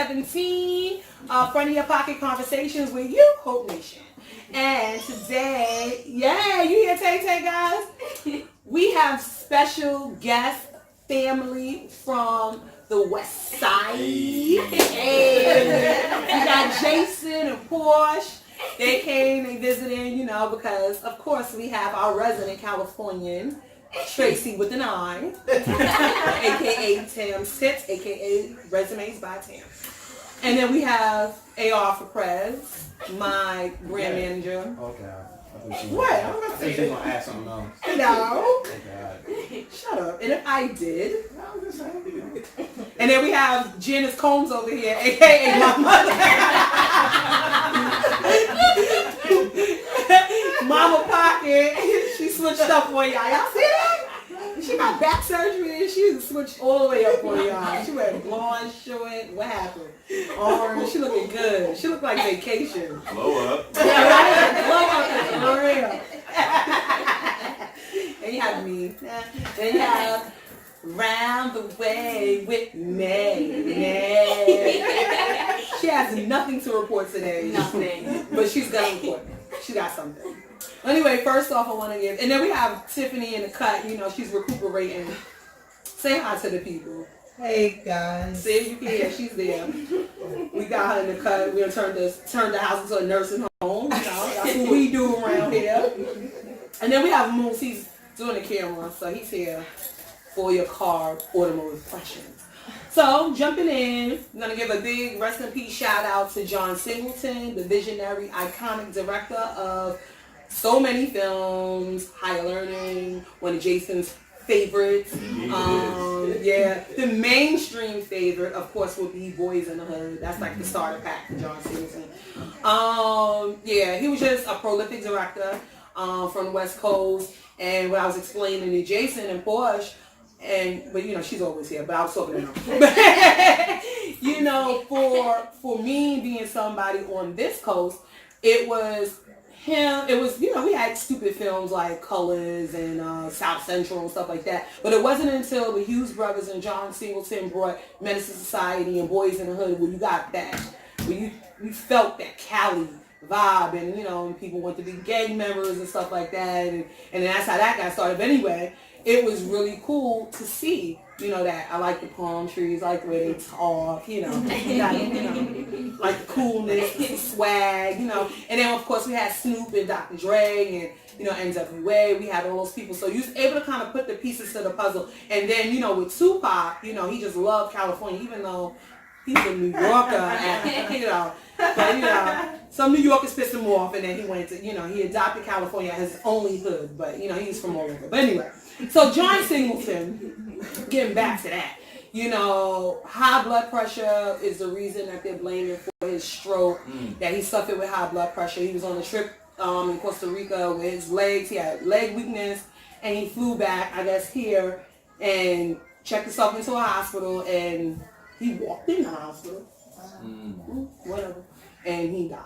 17, Front of Your Pocket Conversations with you, Hopenation. And today, yeah, you hear Tay Tay, guys? We have special guest family from the West Side. Hey. We got Jason and PORSH. They came, they visited, you know, because of course we have our resident Californian, Tracy with an I, aka Tam's Tits, aka Resumes by Tam. And then we have AR for Prez, my brand manager. Okay. What? I'm I think she's gonna ask something else. No. Okay. Shut up. And if I did. And then we have Janice Combs over here, aka my mother. Mama Pocket. She switched up for y'all. Y'all see that? She got back surgery and she switched all the way up for y'all. She went blonde, short. What happened? Orange. She looking good. She looked like vacation. Blow up. Yeah, right? Blow up for real. And you have me. Then you have Round the Way with May. She has nothing to report today. Nothing. But she's gonna report. She got something. Anyway, first off, I want to give, and then we have Tiffany in the cut. You know, she's recuperating. Say hi to the people. Hey guys. See if you can hear. She's there. We got her in the cut. We're gonna turn the house into a nursing home. You know, that's what we do around here. And then we have Moose. He's doing the camera, so he's here for your car automotive questions. So, jumping in, I'm going to give a big rest in peace shout out to John Singleton, the visionary, iconic director of so many films, Higher Learning, one of Jason's favorites. Yeah, the mainstream favorite, of course, would be Boys in the Hood. That's like the starter pack for John Singleton. Yeah, he was just a prolific director from the West Coast. And what I was explaining to Jason and PORSH, but you know, she's always here, but I was talking to her. You know, for me being somebody on this coast, it was him, it was, you know, we had stupid films like Colors and South Central and stuff like that, but it wasn't until the Hughes brothers and John Singleton brought Menace to Society and Boys in the Hood where you got that, where you felt that Cali vibe, and you know, and people want to be gang members and stuff like that, and that's how that got started. But anyway, it was really cool to see, you know, that I like the palm trees, I like the way they talk, you know, like the coolness, the swag, you know. And then of course we had Snoop and Dr. Dre and, you know, NWA. We had all those people, so you was able to kind of put the pieces to the puzzle. And then, you know, with Tupac, you know, he just loved California, even though he's a New Yorker, you know. But, you know, some New Yorkers pissed him off, and then he went to, you know, he adopted California as his only hood. But, you know, he's from all over. But anyway, so John Singleton, getting back to that, you know, high blood pressure is the reason that they're blaming for his stroke, that he suffered with high blood pressure. He was on a trip in Costa Rica with his legs. He had leg weakness, and he flew back, I guess, here, and checked himself into a hospital, and he walked in the hospital. Whatever. And he died.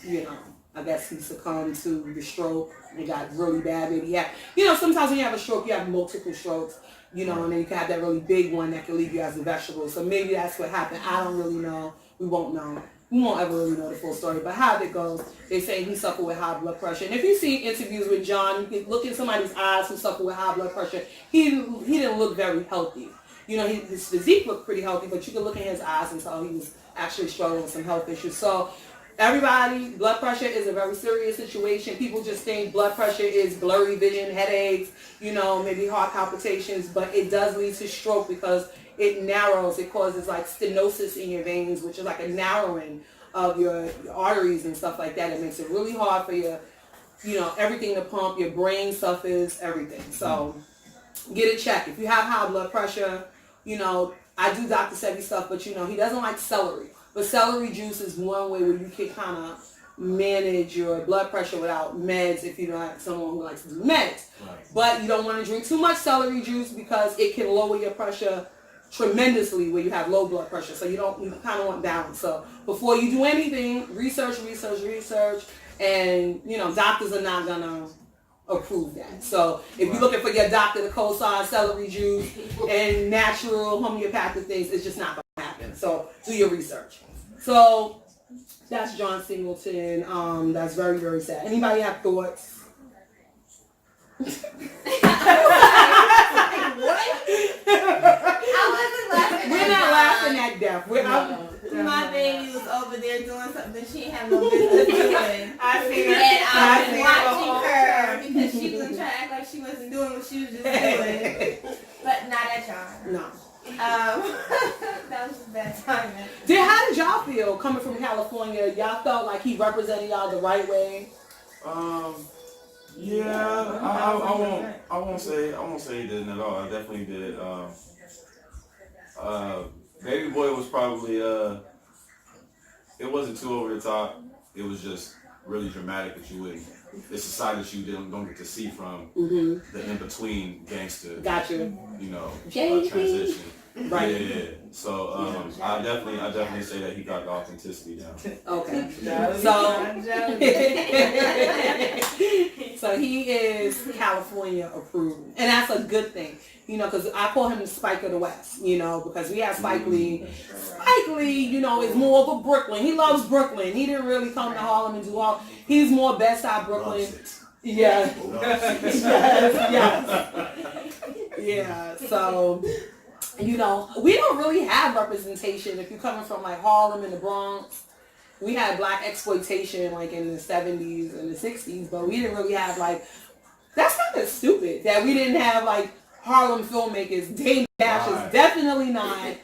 You know, I guess he succumbed to the stroke and got really bad. Maybe you know, sometimes when you have a stroke, you have multiple strokes, you know, and then you can have that really big one that can leave you as a vegetable. So maybe that's what happened. I don't really know. We won't know. We won't ever really know the full story. But how it goes, they say he suffered with high blood pressure. And if you see interviews with John, you can look in somebody's eyes who suffered with high blood pressure. He didn't look very healthy. You know, his physique looked pretty healthy, but you could look in his eyes and tell he was actually struggling with some health issues. So everybody, blood pressure is a very serious situation. People just think blood pressure is blurry vision, headaches, you know, maybe heart palpitations, but it does lead to stroke because it narrows, it causes like stenosis in your veins, which is like a narrowing of your arteries and stuff like that. It makes it really hard for your, you know, everything to pump, your brain suffers, everything. So get it checked. If you have high blood pressure, you know, I do Dr. Sebi stuff, but you know, he doesn't like celery. But celery juice is one way where you can kind of manage your blood pressure without meds if you're not someone who likes to do meds. Right. But you don't want to drink too much celery juice because it can lower your pressure tremendously where you have low blood pressure. So you kind of want balance. So before you do anything, research, and you know, doctors are not gonna approve that. So if you're looking for your doctor to co-sign celery juice and natural homeopathic things, it's just not gonna happen. So do your research. So that's John Singleton. That's very, very sad. Anybody have thoughts? What? I wasn't laughing. We're not laughing at death. My baby was over there doing something she didn't have no business doing. I see her. And I was watching her because she was trying to act like she wasn't doing what she was just doing. But not at John. No. That was just bad timing. How did y'all feel coming from California? Y'all felt like he represented y'all the right way? Yeah, I won't say he didn't at all. I definitely did. Baby Boy was probably it wasn't too over the top. It was just really dramatic that you wouldn't. It's a side that you don't get to see from the in between gangster. Gotcha. You know, JD. transition. Right. Yeah. So I definitely say that he got the authenticity down. Okay. So he is California approved, and that's a good thing, you know, because I call him the Spike of the West, you know, because we have Spike Lee. Spike Lee, you know, is more of a Brooklyn. He loves Brooklyn. He didn't really come to Harlem and do all. He's more Best Side Brooklyn. Yeah. Yeah. So, you know, we don't really have representation if you're coming from like Harlem and the Bronx. We had black exploitation like in the 70s and the 60s, but we didn't really have like, that's kind of stupid that we didn't have like Harlem filmmakers. Dame Dash is definitely not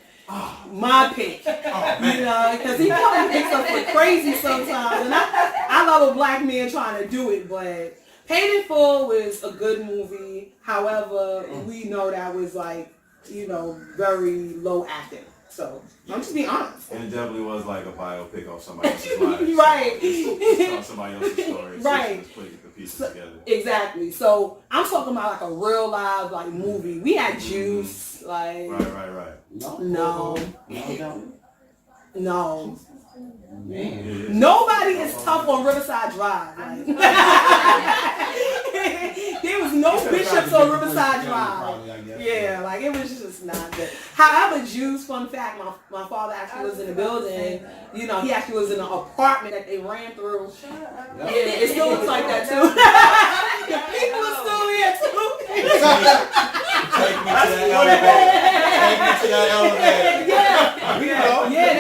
my pick. You know, because he probably thinks stuff for crazy sometimes. And I love a black man trying to do it, but Paid in Full was a good movie. However, we know that was like, you know, very low acting. So I'm just being honest. And it definitely was like a biopic of somebody else's life. Right. It's on somebody else's story. Right. Just putting the pieces together. Exactly. So I'm talking about like a real live like movie. We had Juice, like Right. no. Man. Nobody is tough on Riverside Drive. Like. There was no bishops on Riverside Drive. Yeah, like it was just not good. However, Juice, fun fact, my father actually lives in a building. You know, he actually was in an apartment that they ran through. Yeah, it still looks like that too. The people are still here too. Take me to that elevator. Yeah.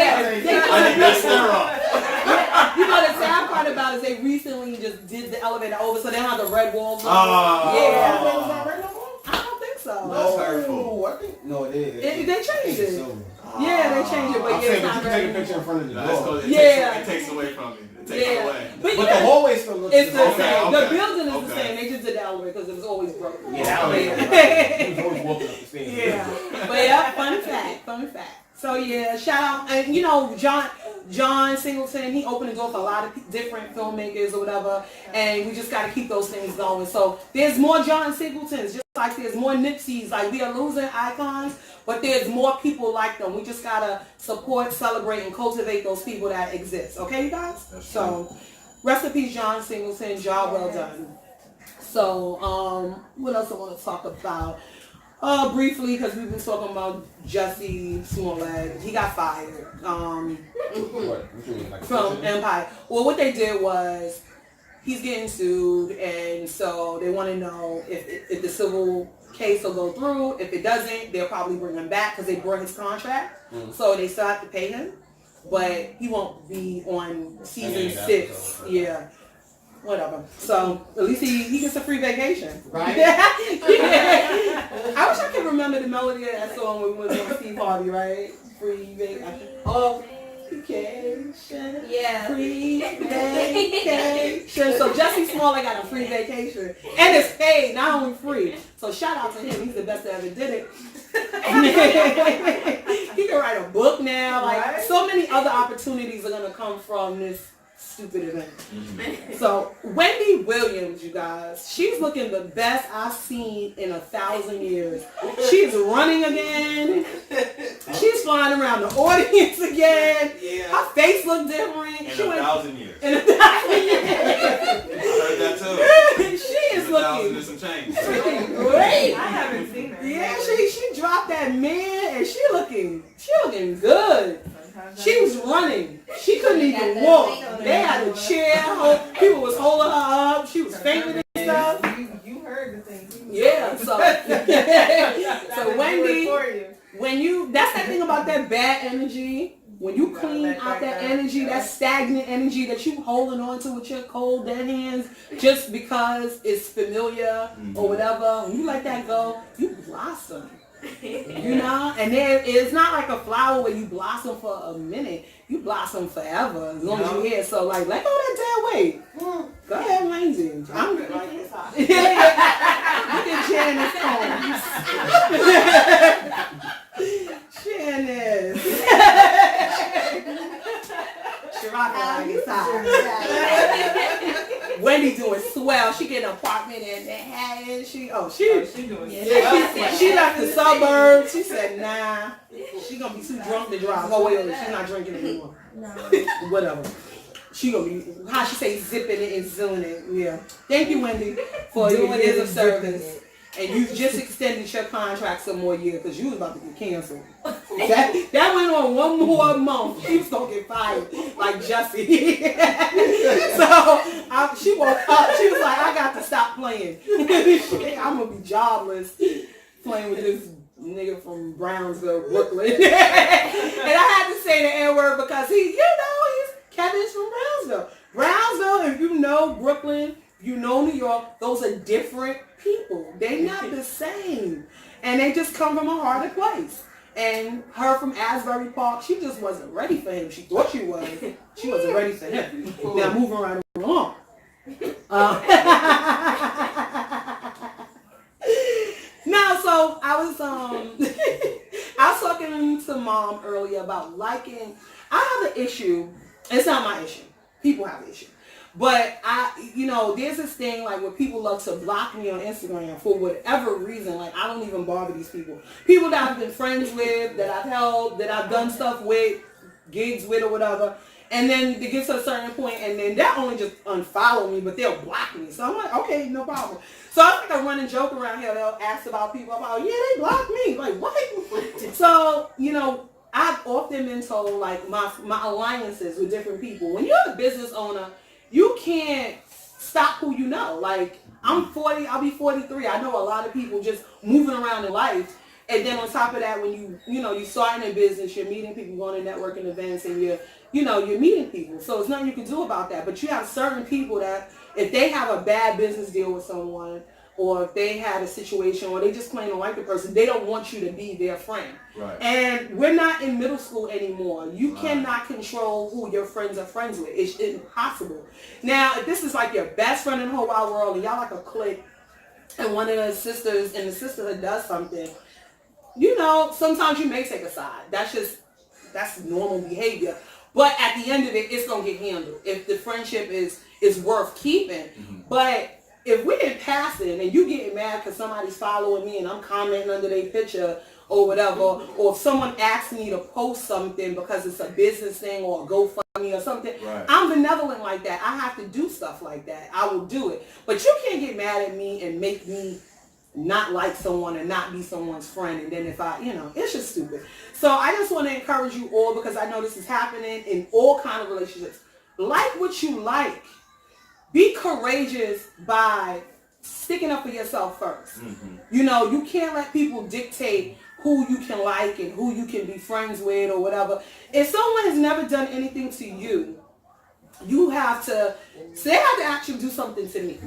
I need that sterile. You know, the sad part about it is they recently just did the elevator over, so they don't have the red walls. Oh. Yeah. I don't think so. That's hurtful. No, it is. They changed it. Yeah, they changed it, but I'm yeah, saying, it's but not you can take a red. picture in front of the door. It takes away from me. It takes it away. But But the hallway still looks it's the same. same. The Okay. building is the Okay. same. They just did the elevator because it was always broken. Yeah, that was right. He was always walking up the stairs. Yeah. But yeah, fun fact. So yeah, shout out, and you know, John Singleton, he opened the door for a lot of different filmmakers or whatever, and we just got to keep those things going. So there's more John Singletons, just like there's more Nipseys. Like we are losing icons, but there's more people like them. We just gotta support, celebrate, and cultivate those people that exist. Okay, you guys? So rest in peace, John Singleton. Job well done. So what else I want to talk about? Briefly, because we've been talking about Jussie Smollett. He got fired from Empire. Well, what they did was he's getting sued, and so they want to know if the civil case will go through. If it doesn't, they'll probably bring him back because they broke his contract. So they still have to pay him, but he won't be on season 6. Yeah. Whatever. So at least he gets a free vacation. Right? Yeah. I wish I could remember the melody of that song when we went on Steve Harvey, right? Free vacation. Oh, vacation. Yeah. Free vacation. So Jussie Smollett got a free vacation. And it's paid, not only free. So shout out to him. He's the best that ever did it. He can write a book now. Like so many other opportunities are gonna come from this stupid event. So Wendy Williams, you guys, she's looking the best I've seen in 1,000 years. She's running again. She's flying around the audience again. Her face looked different. In 1,000 years. In 1,000 years. I heard that too. She is 1,000 looking and some change. great. I haven't seen her. Yeah, she dropped that man and she looking looking good. She was running. She couldn't even walk. They had a chair. People was holding her up. She was fainting and stuff. You heard the thing. Yeah, so Wendy, that's that thing about that bad energy. When you clean out that energy, that stagnant energy that you holding on to with your cold dead hands, just because it's familiar or whatever, when you let that go, you blossom. You know, and it's not like a flower where you blossom for a minute. You blossom forever as long as you're here. So like, let go of that dead weight. Go ahead, Wendy. I'm good. Look at Janice. Janice. Wendy doing swell. She get an apartment in Manhattan. She doing she left the suburbs. She said, nah, she gonna be too drunk to drive. Oh wait, she's not drinking anymore. No. Whatever. She gonna be, how she say, zipping it and zooming it. Yeah. Thank you, Wendy, for your years of service. And you just extended your contract some more years because you was about to get canceled. That went on one more month. She was going to get fired like Jussie. So she woke up. She was like, I got to stop playing. I'm going to be jobless playing with this nigga from Brownsville, Brooklyn. And I had to say the N-word because he's Kevin's from Brownsville. Brownsville, if you know Brooklyn, you know New York, those are different people. They're not the same. And they just come from a harder place. And her from Asbury Park, she just wasn't ready for him. She thought she was. She wasn't ready for him. Now moving right along. No, so I was talking to Mom earlier about liking. I have an issue. It's not my issue. People have an issue. But there's this thing like where people love to block me on Instagram for whatever reason. Like I don't even bother these people. People that I've been friends with, that I've helped, that I've done stuff with, gigs with or whatever. And then it gets to a certain point and then they'll only just unfollow me, but they'll block me. So I'm like, okay, no problem. So I think I run and joke around here. They'll ask about people about, yeah, they blocked me. Like what? So, I've often been told like my alliances with different people. When you're a business owner, you can't stop who you know. Like, I'm 40, I'll be 43. I know a lot of people just moving around in life. And then on top of that, when you're starting a business, you're meeting people, going to networking events, and you're meeting people. So there's nothing you can do about that. But you have certain people that if they have a bad business deal with someone, or if they had a situation, or they just plain don't like the person, they don't want you to be their friend. Right. And we're not in middle school anymore. You cannot control who your friends are friends with. It's impossible. Now, if this is like your best friend in the whole wide world, and y'all like a clique, and one of the sisters in the sisterhood does something, sometimes you may take a side. That's normal behavior. But at the end of it, it's going to get handled if the friendship is worth keeping. Mm-hmm. But if we're in passing and you getting mad because somebody's following me and I'm commenting under their picture or whatever, or if someone asks me to post something because it's a business thing or a GoFundMe or something, right. I'm benevolent like that. I have to do stuff like that. I will do it. But you can't get mad at me and make me not like someone and not be someone's friend. And then if it's just stupid. So I just want to encourage you all, because I know this is happening in all kinds of relationships. Like what you like. Be courageous by sticking up for yourself first. Mm-hmm. You can't let people dictate who you can like and who you can be friends with or whatever. If someone has never done anything to you, they have to actually do something to me.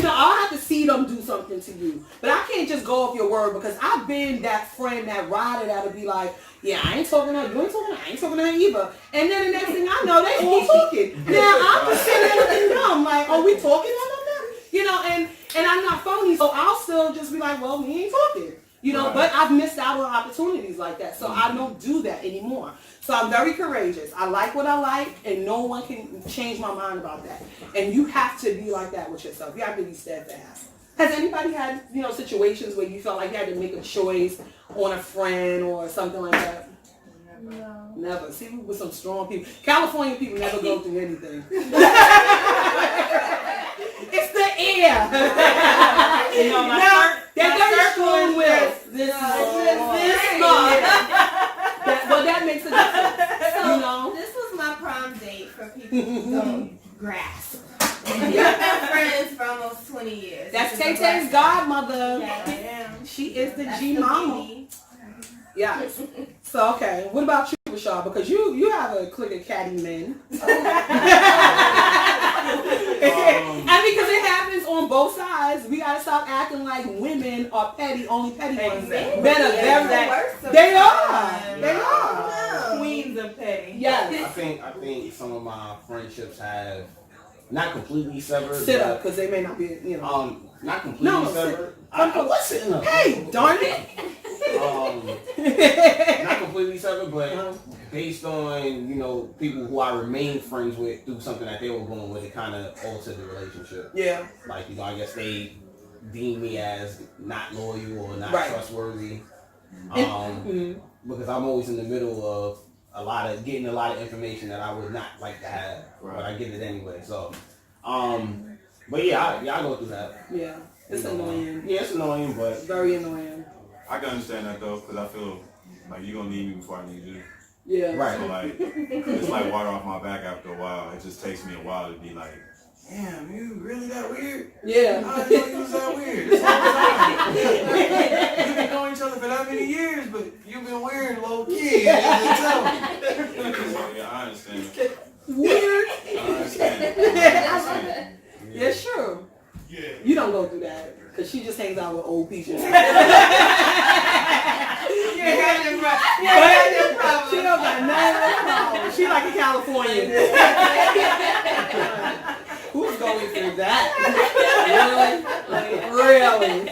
I'll have to see them do something to you. But I can't just go off your word, because I've been that friend, that rider that'll be like, yeah, I ain't talking to her, you ain't talking to her, I ain't talking to her either. And then the next thing I know, they all talking. Now I'm just sitting there looking dumb, like, are we talking about that? And I'm not phony, so I'll still just be like, well, we ain't talking. Right. But I've missed out on opportunities like that, so I don't do that anymore. So I'm very courageous. I like what I like, and no one can change my mind about that. And you have to be like that with yourself. You have to be steadfast. Has anybody had, situations where you felt like you had to make a choice on a friend or something like that? No. Never. See, we were some strong people. California people never go through anything. It's the air. They're very strong with this. So, You know? this was my prom date for people who don't grasp. We've been friends for almost 20 years. That's Tay-Tay's godmother. Yeah, I am. She is the That's G the mama. baby. Yes. So okay, what about you, Rashad? Because you have a clique of catty men. And because it happens on both sides, we gotta stop acting like women are petty, only petty ones. Exactly. Men are very they are. Queens of petty. Yes. I think some of my friendships have not completely severed. Sit up, because they may not be, you know. Not completely severed. I was sitting up. Hey, darn it. Not completely severed, but based on, you know, people who I remained friends with through something that they were going with, it kind of altered the relationship. Yeah. Like, you know, I guess they deem me as not loyal or not trustworthy. Because I'm always in the middle of getting a lot of information that I would not like to have, but I get it anyway. So, but yeah, I go through that. Yeah, it's annoying. Yeah, it's annoying, but very annoying. I can understand that though, because I feel like you're gonna need me before I need you. Yeah. Right. So like, it's like water off my back after a while. It just takes me a while to be like, damn, you really that weird? Yeah. I didn't know you was that weird. This whole time. We've been knowing each other for that many years, but you've been weird low key. Yeah, I understand. Weird. I understand. Yeah, sure. Yeah. You don't go through that, because she just hangs out with old people. She don't got none of those problems. She like a Californian. Who's going through that? Really?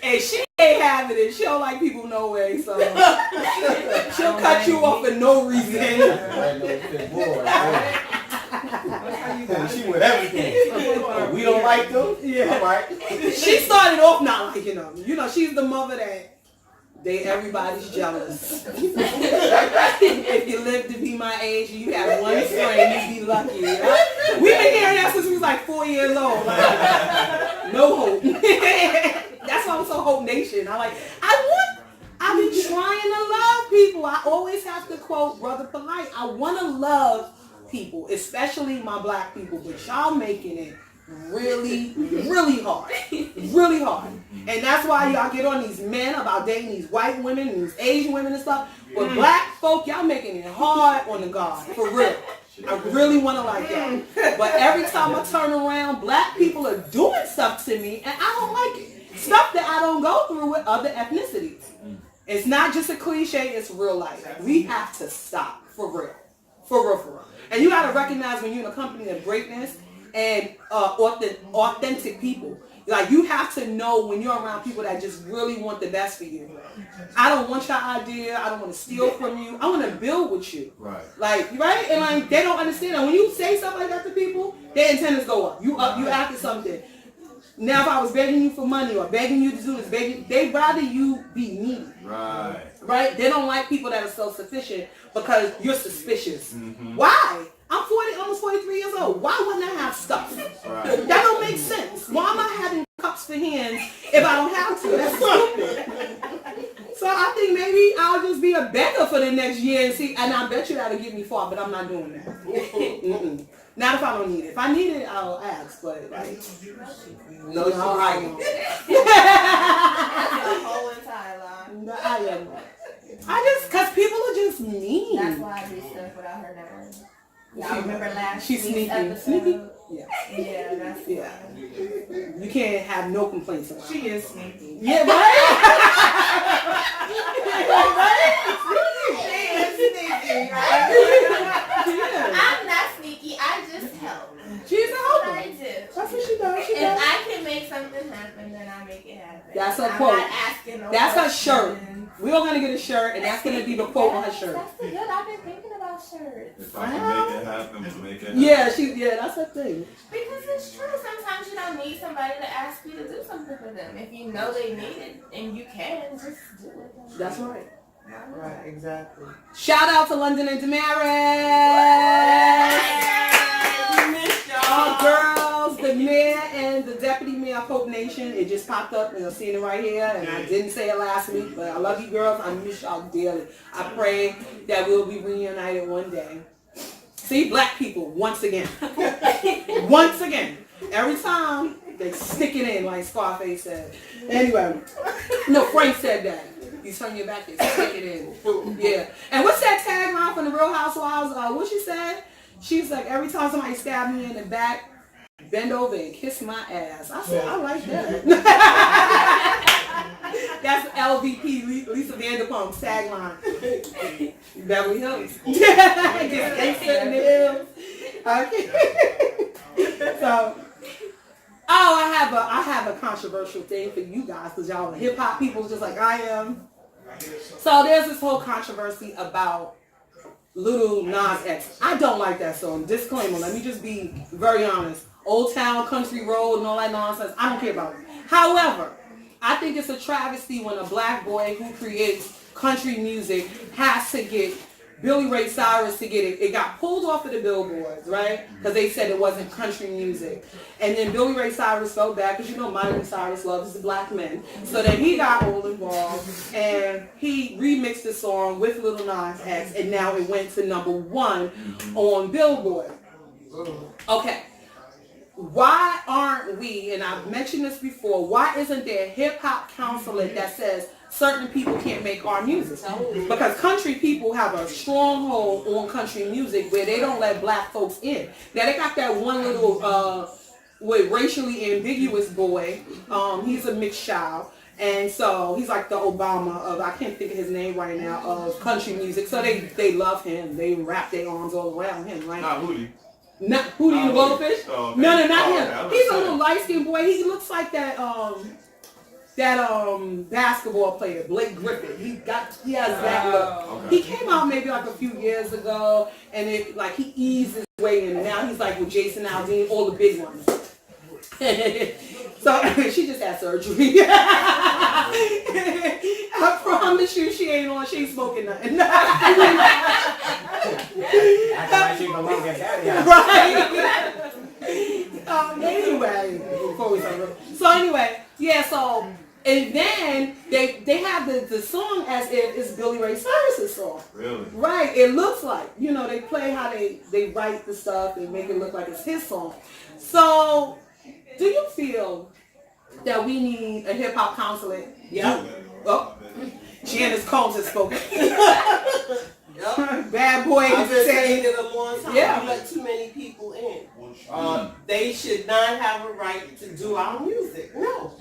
And she ain't having it. She don't like people no way, so she'll cut you off for no reason. She with everything. We don't like them. Yeah. All right. She started off not liking them. You know, she's the mother that everybody's jealous. If you live to be my age and you have one friend, you'd be lucky. Right? We've been hearing that since we was like 4 years old. Like, no hope. That's why I'm so Hope Nation. I've been trying to love people. I always have to quote Brother Polite. I want to love people, especially my black people, but y'all making it really, really hard. Really hard. And that's why y'all get on these men about dating these white women and these Asian women and stuff. But black folk, y'all making it hard on the God. For real. I really want to like y'all. But every time I turn around, black people are doing stuff to me and I don't like it. Stuff that I don't go through with other ethnicities. It's not just a cliche, it's real life. We have to stop. For real. For real, for real. And you got to recognize when you're in a company of greatness and authentic people. Like, you have to know when you're around people that just really want the best for you. I don't want your idea. I don't want to steal from you. I want to build with you. Right. Like, right? And like, they don't understand that. When you say stuff like that to people, their antennas go up. You after something. Now, if I was begging you for money or begging you to do this, they'd rather you be needy. Right. Right? They don't like people that are self-sufficient because you're suspicious. Mm-hmm. Why? I'm almost 43 years old. Why wouldn't I have stuff? Right. That don't make sense. Why am I having cups for hands if I don't have to? That's stupid. So I think maybe I'll just be a beggar for the next year and see, and I bet you that'll get me far, but I'm not doing that. Mm-mm. Not if I don't need it. If I need it, I'll ask, but like, no, I won't. That's the whole entire lie. No, I am. Cause people are just mean. That's why I do stuff without her knowing. Y'all remember last week's sneaky. episode? Sneaky? Yeah. Yeah, that's You can't have no complaints about She is sneaky. Yeah, right? She is sneaky, right? Yeah. I'm not sneaky, I just help. She's a helper. I do. That's what she does. If I can make something happen, then I make it happen. That's her I'm quote. not asking no That's her questions. shirt. We're all gonna get a shirt, and that's gonna be the quote on her shirt. That's the good. I've been thinking about shirts. If I can make it happen, we'll make it happen. Yeah, that's her thing. Because it's true. Sometimes you don't need somebody to ask you to do something for them. If you know they need it and you can, just do it. That's right. Right, exactly. Shout out to London and Damaris. Missed y'all. Our girls, the mayor and the deputy mayor of Hopenation, it just popped up and I'm seeing it right here. And I didn't say it last week, but I love you girls. I miss y'all dearly. I pray that we'll be reunited one day. See, black people, once again. Once again. Every time they stick it in, like Scarface said. Anyway, no, Frank said that. You turn your back and stick it in. Yeah. And what's that tagline from the Real Housewives? What she said? She's like, every time somebody stab me in the back, bend over and kiss my ass. I said, I like that. That's LVP, Lisa Vanderpump's tagline. Beverly Hills. Just in the hills. Okay. So, I have a controversial thing for you guys because y'all are hip hop people just like I am. So there's this whole controversy about Lil Nas X. I don't like that song. Disclaimer, let me just be very honest. Old Town, Country Road, and all that nonsense, I don't care about it. However, I think it's a travesty when a black boy who creates country music has to get Billy Ray Cyrus to get it. It got pulled off of the billboards, right? Because they said it wasn't country music. And then Billy Ray Cyrus felt bad because you know Miley Cyrus loves the black men. So then he got all involved and he remixed the song with Lil Nas X and now it went to #1 on Billboard. Okay. Why aren't we, and I've mentioned this before, why isn't there a hip-hop counselor that says certain people can't make our music? Because country people have a stronghold on country music where they don't let black folks in. Now they got that one little with racially ambiguous boy. He's a mixed child. And so he's like the Obama of, I can't think of his name right now, of country music. So they love him. They wrap their arms all around him, right? Not Hootie. Not Hootie and the Blowfish? Oh, okay. No, not him. Okay, He's a little light-skinned boy. He looks like that basketball player, Blake Griffin. He has that look. Okay. He came out maybe like a few years ago, and it like he eased his way in. And now he's like with Jason Aldean, all the big ones. So she just had surgery. I promise you, she ain't on. She ain't smoking nothing. Acting like she belong at daddy house. Right. Anyway, before we start. So anyway, yeah. So and then they have the song as if it's Billy Ray Cyrus's song. Really? Right. It looks like, you know, they play how they write the stuff and make it look like it's his song. So do you feel that we need a hip hop counselor? Yeah. Oh, Janice Combs has spoken. Yep. Bad boy. I've been saying it a long time. Yeah. We let too many people in. They should not have a right to do our music. No.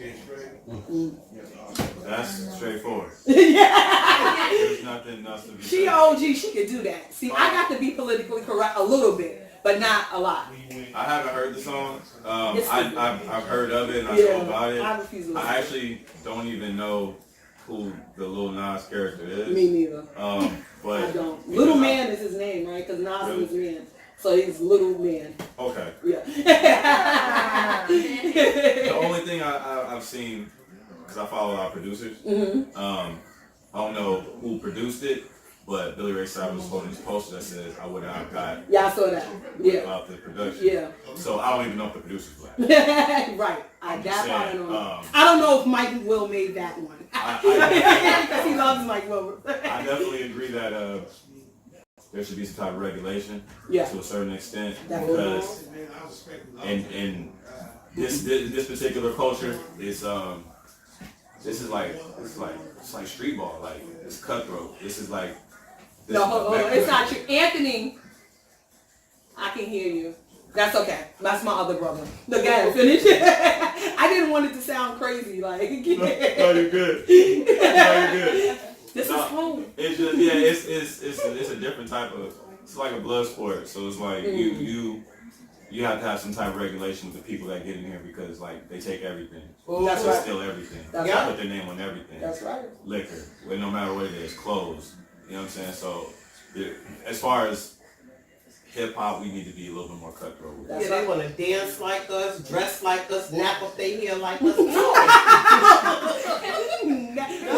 That's straightforward. Yeah. There's nothing else to be She said. OG, she could do that. See, I got to be politically correct a little bit, but not a lot. I haven't heard the song. It's I've heard of it and I Yeah, know about it. I refuse to listen. I actually don't even know who the Lil Nas character is. Me neither. But I don't. Little Man is his name, right? Because Nas is man. So he's Little Man. Okay. Yeah. The only thing I've seen, because I follow a lot of producers, I don't know who produced it, but Billy Ray Cyrus was holding this poster that says, I would have got Yeah, I saw that. Yeah. about the production. Yeah. So I don't even know if the producer's black. Right. I just saying, I don't know if Mike Will made that one. Because he loves Mike Will. I definitely agree that there should be some type of regulation to a certain extent, because in this particular culture is it's like street ball, like it's cutthroat. This is like No, it's not true. Anthony, I can hear you. That's okay. That's my other brother. The guy finish. I didn't want it to sound crazy. Like, No, you're good. No, you're good. This is home. It's just it's a different type of. It's like a blood sport. So it's like you have to have some type of regulation with the people that get in here, because like they take everything. That's They right. steal everything. That's They right. put their name on everything. That's right. Liquor, well, no matter what it is, clothes. You know what I'm saying? So as far as hip hop, we need to be a little bit more cutthroat with it. Yeah, they want to dance like us, dress like us, nap up their hair like us. No.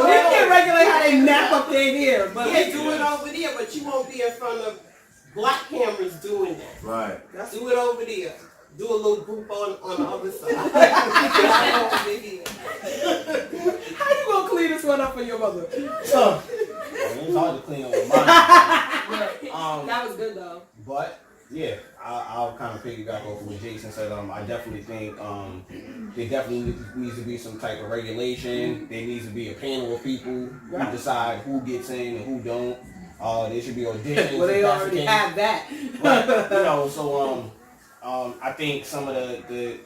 They can't regulate how they nap up their hair, but Yeah, do it over there, but you won't be in front of black cameras doing that. Right. Do it over there. do a little group on the other side. How you gonna clean this one up for your mother? It's hard to clean up with mine. That was good though. But yeah, I'll kind of piggyback off of what Jason said. I definitely think there definitely needs to be some type of regulation. There needs to be a panel of people who decide who gets in and who don't. There should be auditions. Well, they already have that. Right. You know, so I think some of the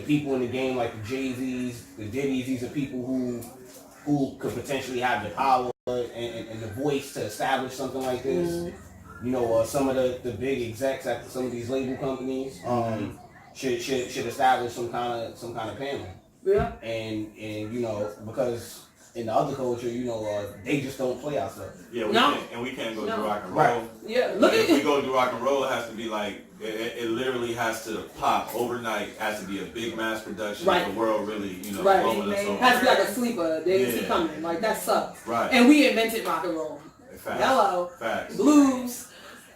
people in the game, like the Jay-Z's, the Diddy's, these are people who could potentially have the power and the voice to establish something like this. Mm-hmm. You know, some of the big execs at some of these label companies should establish some kind of panel. Yeah. And you know, because in the other culture, you know, they just don't play our stuff. Yeah, we can't go do rock and roll. Right. Yeah, if we go do rock and roll, it has to be like it literally has to pop overnight. It has to be a big mass production. Right. The world really, you know, blowing us on. It has to be like a sleeper. They see coming. Like that sucks. Right. And we invented rock and roll. Facts. Hello. Facts. Blues.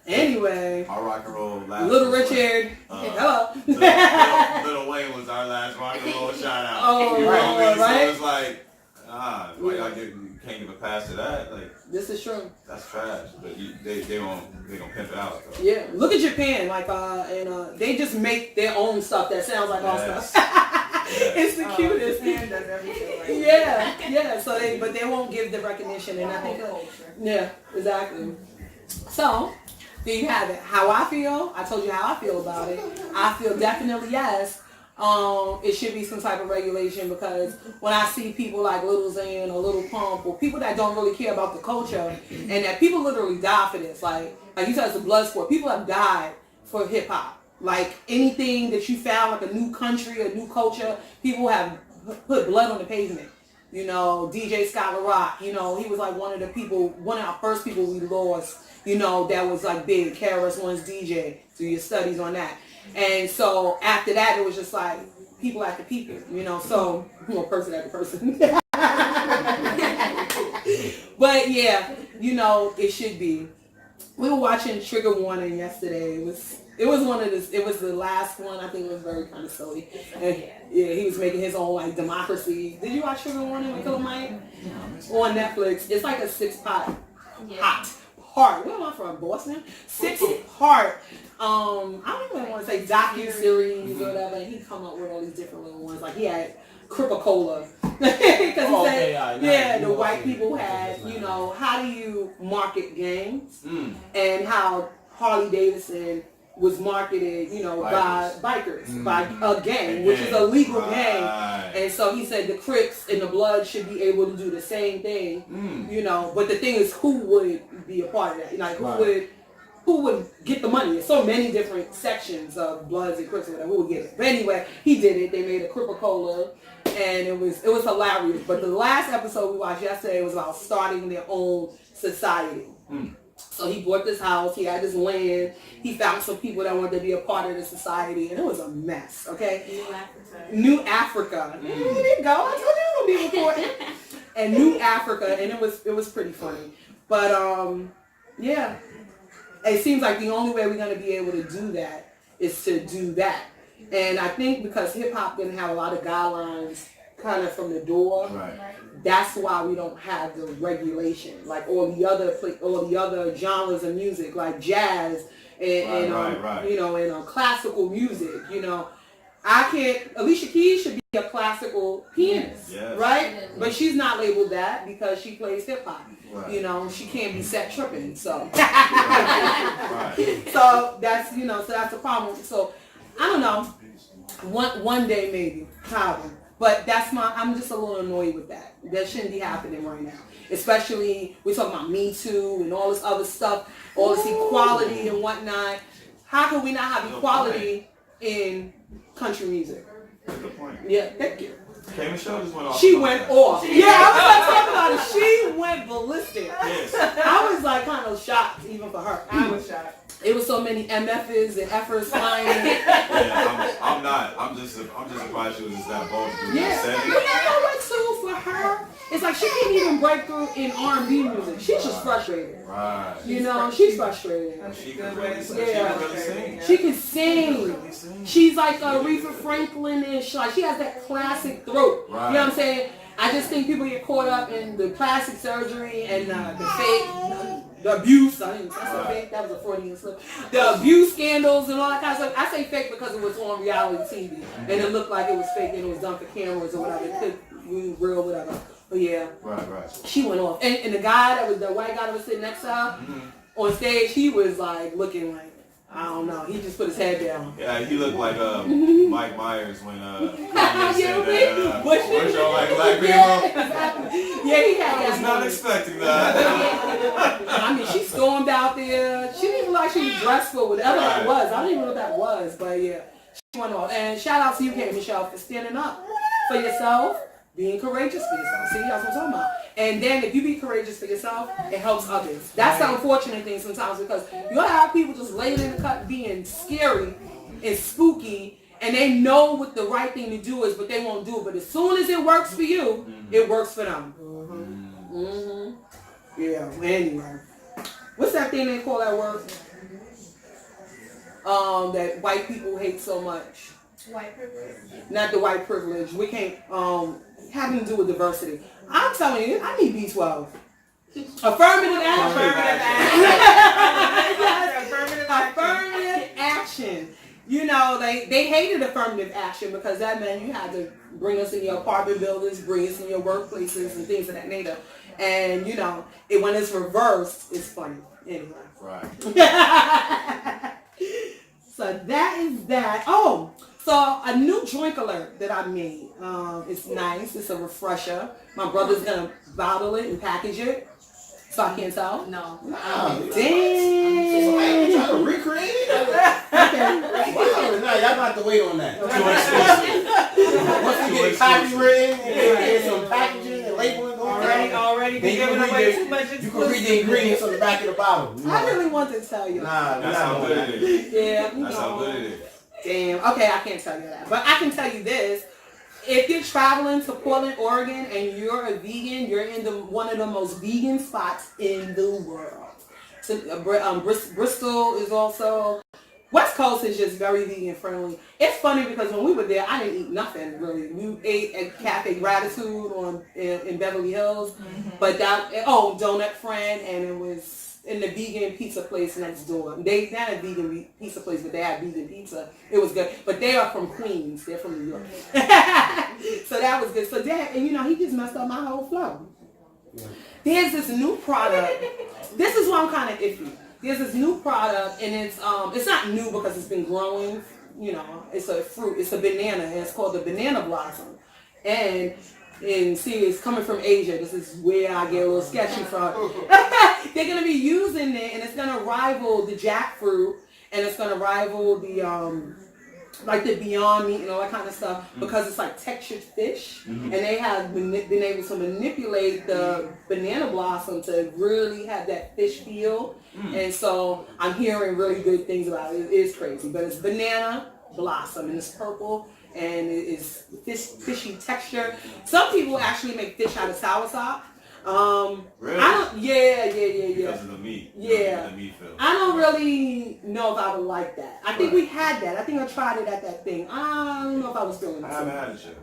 Anyway. Our rock and roll last. Little Richard. Hello. Little Wayne was our last rock and roll shout out. Oh, you know what I mean? Right. So it's like, why y'all can't give a pass to that? Like, this is true. That's trash. But they gonna pimp it out. Though. Yeah. Look at Japan, like and they just make their own stuff that sounds like our stuff. It's the cutest. Japan does everything like yeah. So they won't give the recognition, and I think exactly. So there you have it. How I feel. I told you how I feel about it. I feel definitely yes. It should be some type of regulation, because when I see people like Lil Xan or Lil Pump or people that don't really care about the culture, and that people literally die for this, like you said, it's a blood sport. People have died for hip hop. Like anything that you found, like a new country, a new culture, people have put blood on the pavement. You know, DJ Scott LaRock, you know, he was like one of our first people we lost, you know, that was like big. KRS-One's DJ, do your studies on that. And so after that, it was just like people after people, you know, so person after person. But yeah, you know, it should be. We were watching Trigger Warning yesterday. It was the last one. I think it was very kind of silly. And yeah, he was making his own like democracy. Did you watch Trigger Warning with Killer Mike? No. On Netflix. It's like a 6-part part. Where am I from? Boston? 6-part. I don't even want to say docu-series or whatever. And he come up with all these different little ones. Like he had Coca-Cola. Because he said, the white people had, you know, how do you market gangs? And how Harley Davidson was marketed, you know, by bikers, by a gang, which is a legal gang. And so he said the Crips and the Bloods should be able to do the same thing, you know. But the thing is, who would be a part of that? Like, who would get the money? There's so many different sections of Bloods and Crips, or whatever. Who would get it? But anyway, he did it. They made a Cripa-Cola, and it was hilarious. But the last episode we watched yesterday was about starting their own society. So he bought this house, he had this land, he found some people that wanted to be a part of the society, and it was a mess, okay? New Africa. There you go. I told you it would be important. And New Africa, and it was pretty funny. But yeah. It seems like the only way we're going to be able to do that is to do that. And I think because hip hop didn't have a lot of guidelines kind of from the door, that's why we don't have the regulation like all the other genres of music, like jazz and you know, and classical music. You know, Alicia Keys should be a classical pianist, right? But she's not labeled that because she plays hip hop. You know, she can't be set tripping. So, so that's, you know, so that's the problem. So I don't know. One day maybe, probably. But I'm just a little annoyed with that. That shouldn't be happening right now. Especially, we're talking about Me Too and all this other stuff, all this equality and whatnot. How can we not have equality in country music? Good point. Yeah, thank you. K. Michelle just went off. She went off. Yeah, I was like talking about it. She went ballistic. Yes. I was like kind of shocked even for her. I was shocked. It was so many MFs and F's flying. Yeah, I'm not. I'm just surprised she was just that bold. Yeah. You know what too? with her, it's like she can't even break through in R&B music. She's just frustrated. Right. You know, she's frustrated. She can really sing. She can sing. She's like Aretha Franklin-ish. Like she has that classic throat. Right. You know what I'm saying? I just think people get caught up in the plastic surgery and the fake, the abuse. I didn't say fake. That was a Freudian slip. The abuse scandals and all that kind of stuff. I say fake because it was on reality TV and it looked like it was fake and it was done for cameras or whatever. It could be real, whatever. But yeah, Right. she went off. And the guy that was the white guy that was sitting next to her on stage, he was like looking like, I don't know. He just put his head down. Yeah, he looked like Mike Myers when he said that Bush don't like black people. Yeah, exactly. Yeah, he had I was not expecting that. I mean, she stormed out there. She didn't even like she was dressed for whatever that was. I don't even know what that was, but yeah, she went off. And shout out to you, K. Michelle, for standing up for yourself, being courageous for yourself. See, that's what I'm talking about. And then if you be courageous for yourself, it helps others. That's the unfortunate thing sometimes because you'll have people just laying in the cut being scary and spooky and they know what the right thing to do is, but they won't do it. But as soon as it works for you, it works for them. Yeah, anyway. What's that thing they call that word? That white people hate so much. White privilege. Not the white privilege. We can't, having to do with diversity. I'm telling you, I need B12. Affirmative action. You know, they hated affirmative action because that meant you had to bring us in your apartment buildings, bring us in your workplaces and things of that nature. And, you know, when it's reversed, it's funny. Anyway. Right. So that is that. Oh, so a new drink alert that I made. It's nice. It's a refresher. My brother's going to bottle it and package it. So I can't tell? No. Damn. You trying to recreate it? Okay. Wow, no, y'all got to wait on that. Once you get copywritten and get some packaging and labeling going on, Already then you can read you can read the ingredients on the back of the bottle. You know? I really want to tell you. Nah, That's how good it is. Yeah. That's how good it is. Damn. Okay, I can't tell you that. But I can tell you this. If you're traveling to Portland, Oregon, and you're a vegan, you're in one of the most vegan spots in the world. So, Bristol is also... West Coast is just very vegan friendly. It's funny because when we were there, I didn't eat nothing really. We ate at Cafe Gratitude in Beverly Hills, but Donut Friend, and it was in the vegan pizza place next door. They had a vegan pizza place, but they had vegan pizza. It was good, but they are from Queens. They're from New York, so that was good. So Dad, and you know, he just messed up my whole flow. Yeah. There's this new product. This is why I'm kind of iffy. There's this new product, and it's not new because it's been growing. You know, it's a fruit. It's a banana, and it's called the banana blossom. And see, it's coming from Asia. This is where I get a little sketchy from. They're gonna be using it, and it's gonna rival the jackfruit, and it's gonna rival the like the Beyond Meat and all that kind of stuff because it's like textured fish, and they have been able to manipulate the banana blossom to really have that fish feel. And so I'm hearing really good things about it. It is crazy, but it's banana blossom and it's purple and it is fishy texture. Some people actually make fish out of soursop. Really? Yeah. Because of the meat. Yeah. The meat feel. I don't really know if I would like that. I think we had that. I think I tried it at that thing. I don't know if I was feeling it. I haven't had it yet.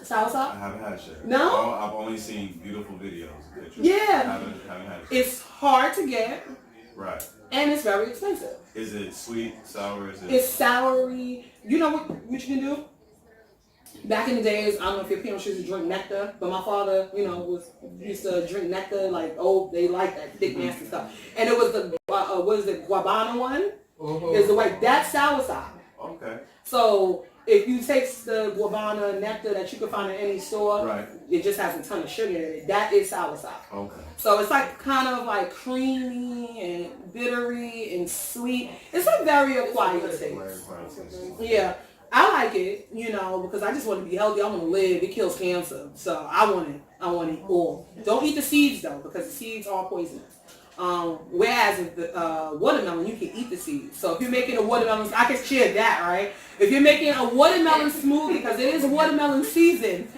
Soursop? I haven't had it yet. No? I've only seen beautiful videos. Pictures. Yeah. I haven't had it. It's hard to get. Right. And it's very expensive. Is it sweet, sour? It's soury. You know what you can do? Back in the days, I don't know if your parents used to drink nectar, but my father, you know, used to drink nectar like, they like that thick, nasty stuff. And it was the, Guabana one? Is the white, that's soursop. Okay. So if you taste the Guabana nectar that you can find in any store, right, it just has a ton of sugar in it. That is soursop. Okay. So it's like kind of like creamy and bittery and sweet. It's a very acquired taste. Yeah. I like it, you know, because I just want to be healthy. I want to live. It kills cancer. So I want it. I want it all. Don't eat the seeds though, because the seeds are poisonous. Whereas with the watermelon, you can eat the seeds. So if you're making a watermelon, I can share that, right? If you're making a watermelon smoothie, because it is watermelon season,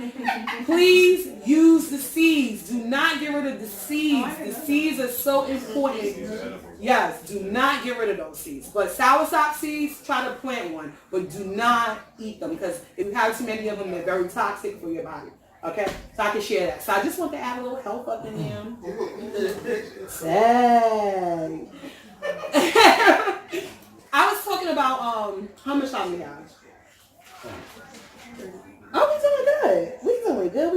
please use the seeds. Do not get rid of the seeds. The seeds are so important. Yes, do not get rid of those seeds. But soursop seeds, try to plant one, but do not eat them, because if you have too many of them, they're very toxic for your body. Okay, so I can share that. So I just want to add a little health up in there. Sad. I was talking about how much time we have. Oh, we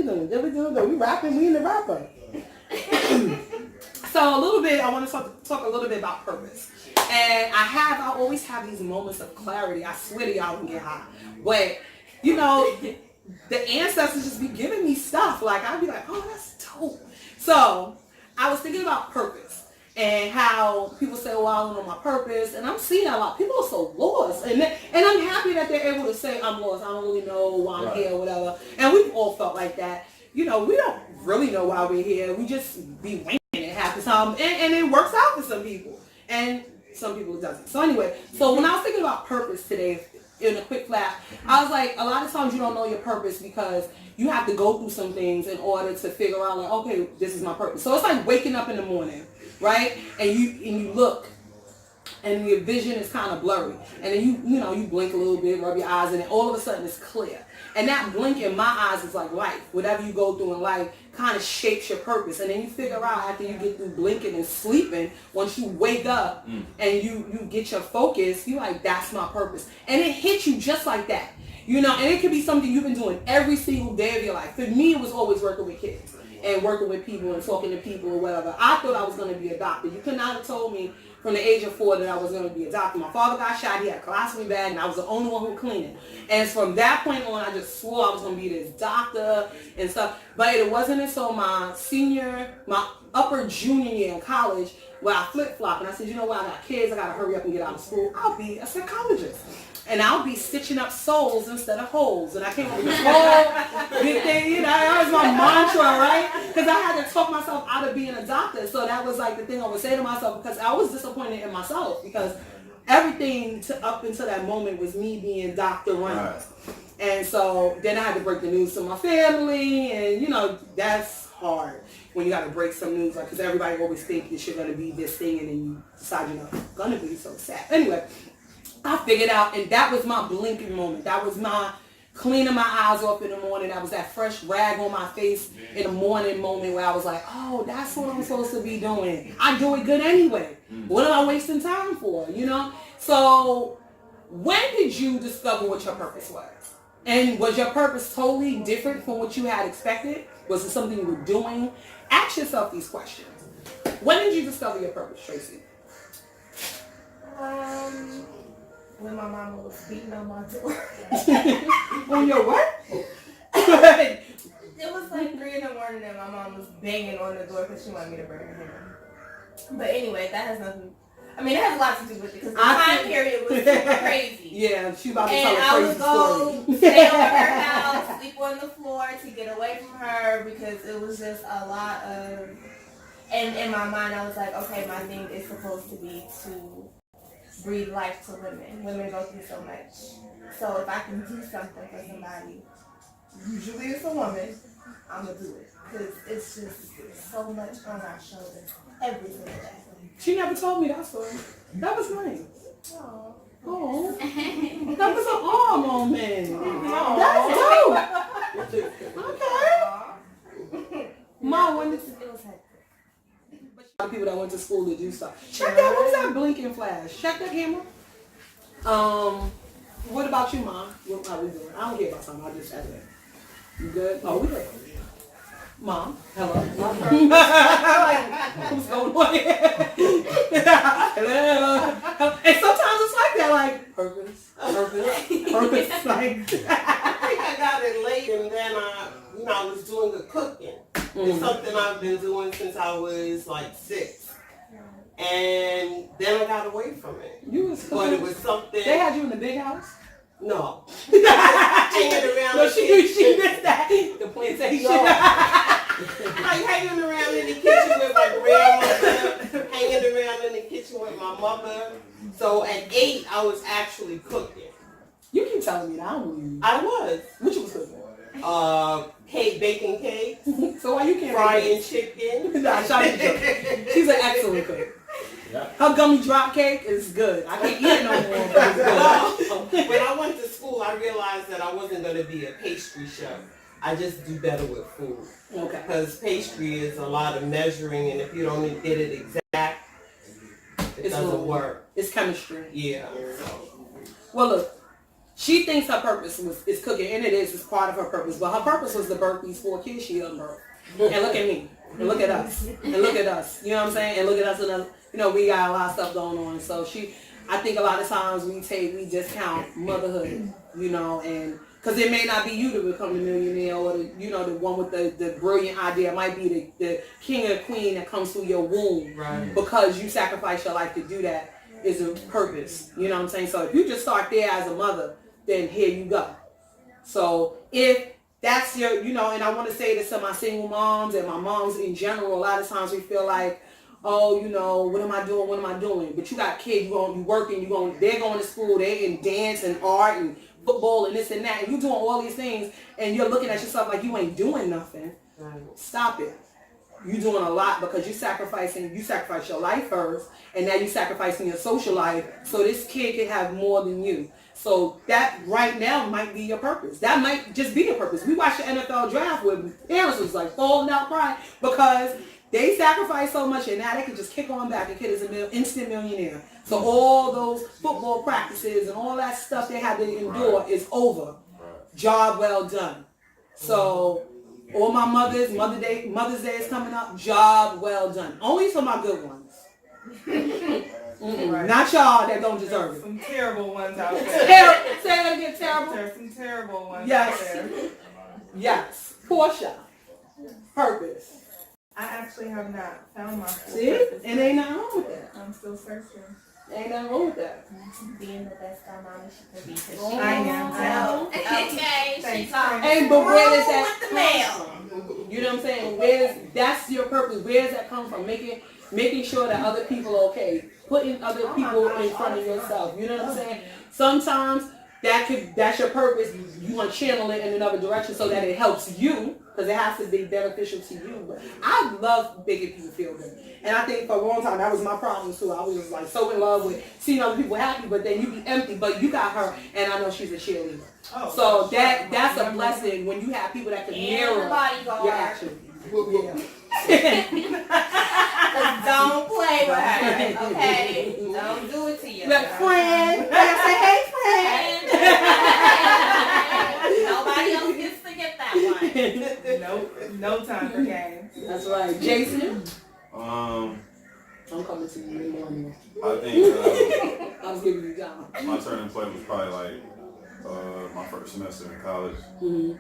doing good. We rapping. We in the rapper. So a little bit. I want to talk a little bit about purpose. And I always have these moments of clarity. I swear to y'all, I can get high. But you know, the ancestors just be giving me stuff. Like I'd be like, oh, that's dope. So I was thinking about purpose. And how people say, well, I don't know my purpose. And I'm seeing a lot. People are so lost. And I'm happy that they're able to say, I'm lost. I don't really know why I'm here or whatever. And we've all felt like that. You know, we don't really know why we're here. We just be winging it half the time. And it works out for some people. And some people it doesn't. So anyway, so when I was thinking about purpose today, in a quick flash, I was like, a lot of times you don't know your purpose because you have to go through some things in order to figure out, like, okay, this is my purpose. So it's like waking up in the morning. Right? And you look and your vision is kind of blurry. And then you blink a little bit, rub your eyes, and then all of a sudden it's clear. And that blink in my eyes is like life. Whatever you go through in life kind of shapes your purpose. And then you figure out after you get through blinking and sleeping, once you wake up and you get your focus, you're like, that's my purpose. And it hits you just like that. You know, and it could be something you've been doing every single day of your life. For me, it was always working with kids. And working with people and talking to people or whatever. I thought I was going to be a doctor. You could not have told me from the age of 4 that I was going to be a doctor. My father got shot. He had a colostomy bag, and I was the only one who cleaned it. And from that point on, I just swore I was going to be this doctor and stuff. But it wasn't until my upper junior year in college where I flip-flopped. And I said, you know what? I got kids. I got to hurry up and get out of school. I'll be a psychologist. And I'll be stitching up souls instead of holes. And I came up with this whole big thing, you know, that was my mantra, right? Because I had to talk myself out of being a doctor. So that was like the thing I would say to myself, because I was disappointed in myself, because everything up until that moment was me being Dr. Reynolds. Right. And so then I had to break the news to my family, and you know, that's hard when you got to break some news, like, because everybody always thinks that you're going to be this thing, and then you decide you're not going to be. So sad. Anyway, I figured out, and that was my blinking moment. That was my cleaning my eyes off in the morning. That was that fresh rag on my face in the morning moment where I was like, oh, that's what I'm supposed to be doing. I do it good anyway. What am I wasting time for, you know? So when did you discover what your purpose was? And was your purpose totally different from what you had expected? Was it something you were doing? Ask yourself these questions. When did you discover your purpose, Tracy? When my mama was beating on my door. On your what? It was like 3 in the morning and my mom was banging on the door because she wanted me to bring her here. But anyway, that has nothing. I mean, it has a lot to do with it because the time period was super crazy. Yeah, she about to tell a crazy story. And I would go stay over her house, sleep on the floor to get away from her because it was just a lot of. And in my mind, I was like, okay, my thing is supposed to be to breathe life to women. Women go through so much. So if I can do something for somebody, usually it's a woman, I'm going to do it. Because it's just so much on our shoulders every single day. She never told me that story. That was nice. Oh. Oh. That was an awe moment. That's dope. Okay. Mom, when did it was hectic. A lot of people that went to school to do stuff. Check that. What was that blinking flash? Check that camera. What about you, Mom? What are we doing? I don't care about something. I just said that. You good? Oh, we good. Mom, hello. What's going on here? Hello. And sometimes it's like that, like purpose. Like I think I got it late, and then I was doing the cooking. It's something I've been doing since I was like 6. And then I got away from it. But it was something. They had you in the big house? No. Hanging around. No, she missed that. The plantation. No. Like hanging around in the kitchen with my grandmother, hanging around in the kitchen with my mother. So at 8, I was actually cooking. You keep telling me that. I don't believe you. I was. What you was cooking? Baking cakes, So why you can't frying chicken. Nah, Shawty's joking. She's an excellent cook. Yeah. Her gummy drop cake is good. I can't eat it no more, but it's good. When I went to school, I realized that I wasn't going to be a pastry chef. I just do better with food. Okay. Because pastry is a lot of measuring, and if you don't get it exact, it doesn't work. It's chemistry. Yeah. Well, look, she thinks her purpose is cooking, and it is. It's part of her purpose. But her purpose was to birth these 4 kids she unbirthed. And look at me. And look at us. And look at us. You know what I'm saying? And look at us. And you know, we got a lot of stuff going on. So I think a lot of times we discount motherhood, you know, and because it may not be you to become the millionaire or the one with the brilliant idea. It might be the king or queen that comes through your womb. Right. Because you sacrifice your life to do that is a purpose. You know what I'm saying? So if you just start there as a mother, then here you go. So if that's your, you know, and I want to say this to my single moms and my moms in general, a lot of times we feel like, oh, you know, what am I doing? But you got kids, you working, they're going to school, they're in dance and art and football and this and that, and you're doing all these things, and you're looking at yourself like you ain't doing nothing. Right. Stop it. You're doing a lot because you sacrifice your life first, and now you're sacrificing your social life so this kid can have more than you. So that right now might be your purpose. That might just be your purpose. We watched the NFL draft where parents was like falling out crying because they sacrificed so much, and now they can just kick on back and kid is an instant millionaire. So all those football practices and all that stuff they had to endure is over. Job well done. So all my Mother's Day is coming up. Job well done. Only for my good ones. Right. Not y'all that don't deserve it. Some terrible ones out there. Say that again, terrible. There's some terrible ones Yes. out there. Yes. Portia. Purpose. I actually have not found my full See? purpose. And ain't nothing wrong with that. I'm still searching. Ain't nothing wrong with that. Being the best mama she can be. 'Cause Oh, she I am. know. Okay, she's Thanks. on. And but where does that With the come mail. from? You know what I'm saying? That's your purpose. Where does that come from? Making sure that other people are okay. Putting other people in front of yourself. You know what I'm saying? Sometimes that's your purpose. You want to channel it in another direction so that it helps you, because it has to be beneficial to you. But I love making people feel good. And I think for a long time that was my problem too. I was just like so in love with seeing other people happy, but then you be empty. But you got her, and I know she's a cheerleader. Oh, So that's a blessing when you have people that can And mirror the bodyguard. your actions. Yeah. Don't play with her, okay? Don't do it to you. Like, friend. I say, hey, friend. Nobody else gets to get that one. Nope. No time for games. That's right. Jason, Um, I'm coming to you in the morning. I think I was giving you time. my turning point was probably like my first semester in college. Mm-hmm.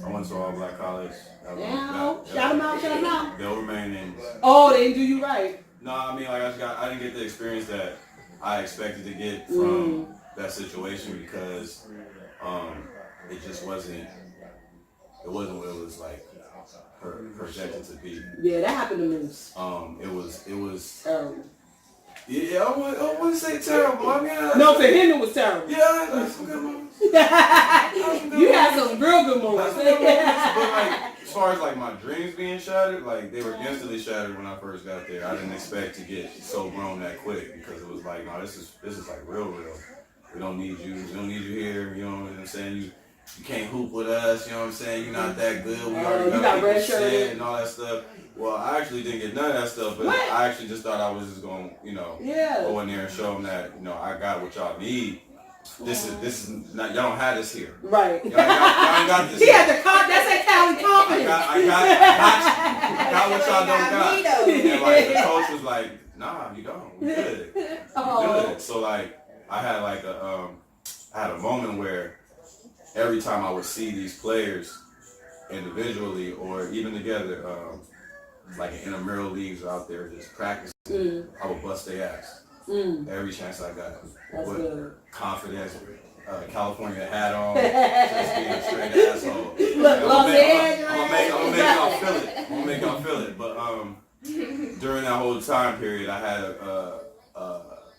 I went to all black college. Now, shout them out. They'll remain names. Oh, they didn't do you right. No, I mean, like I didn't get the experience that I expected to get from that situation because it just wasn't. It wasn't what it was like projected to be. Yeah, that happened to Moose. It was. Terrible. Yeah, I wouldn't say terrible. I mean, No, for him it was terrible. Yeah, I had some good moments. You had some real good moments. But like, as far as like my dreams being shattered, like they were instantly shattered when I first got there. I didn't expect to get so grown that quick because it was like, no, this is like real. We don't need you. We don't need you here. You know what I'm saying? You can't hoop with us. You know what I'm saying? You're not that good. We already got people said and all that stuff. Well, I actually didn't get none of that stuff, but I actually just thought I was just going, go in there and show them that, I got what y'all need. This is not, y'all don't have this here. Right. Y'all ain't got this. He had the that's that Cali confidence. I got what y'all don't got. And like the coach was like, nah, you don't. We good. Good. So like I had a moment where every time I would see these players individually or even together, like in intramural leagues out there just practicing, I would bust their ass every chance I got. That's with good. confidence, California hat on, just being a straight asshole. Look, I'm gonna make y'all feel it. But during that whole time period, I had a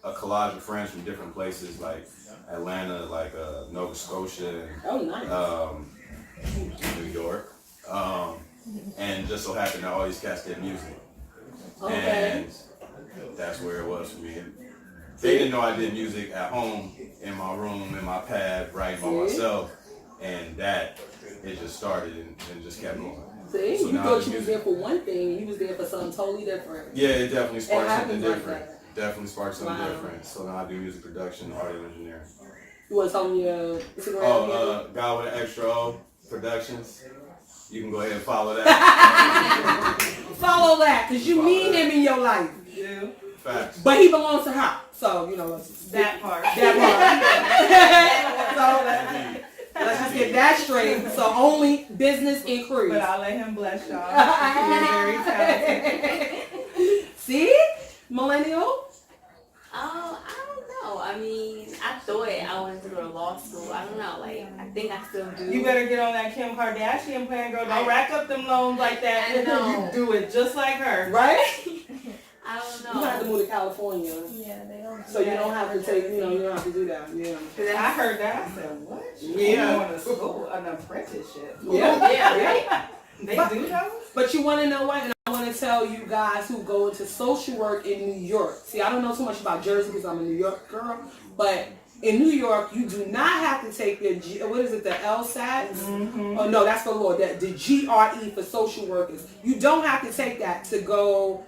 collage of friends from different places, like Atlanta, like Nova Scotia, and nice. New York, and just so happened that all these cats did music, Okay. and that's where it was for me. They didn't know I did music at home, in my room, in my pad, writing by myself, and that it just started and just kept going. See, So you now thought the you was music- there for one thing, you was there for something totally different. Yeah, it definitely sparked something happens like different. that. Definitely sparked something Wow. different. So now I do music production, audio engineering. You want to tell me your Instagram? Oh, guy with an extra O Productions. You can go ahead and follow that. Follow that, because you Follow need that. him in your life. Do Facts. But he belongs to her. So, you know, that part. that part. So, let's just get that straight. So only business inquiries. But I'll let him bless y'all. He's very talented. See? Millennial? I don't know. I mean, I thought I wanted to go to law school. I don't know. Like, I think I still do. You better get on that Kim Kardashian plan, girl. Don't rack up them loans like that. I know. You do it just like her. Right? I don't You might have to know. move to California. Yeah, they don't. So you don't have to take, you don't have to do that. Yeah. I heard that. I said, what? Yeah. Going to school, an apprenticeship. Yeah. Yeah. They But- do those? But you want to know what? And I want to tell you guys who go into social work in New York. See, I don't know too much about Jersey because I'm a New York girl. But in New York, you do not have to take your, the LSAT? Mm-hmm. Oh, no, that's for law. The GRE for social workers. You don't have to take that to go,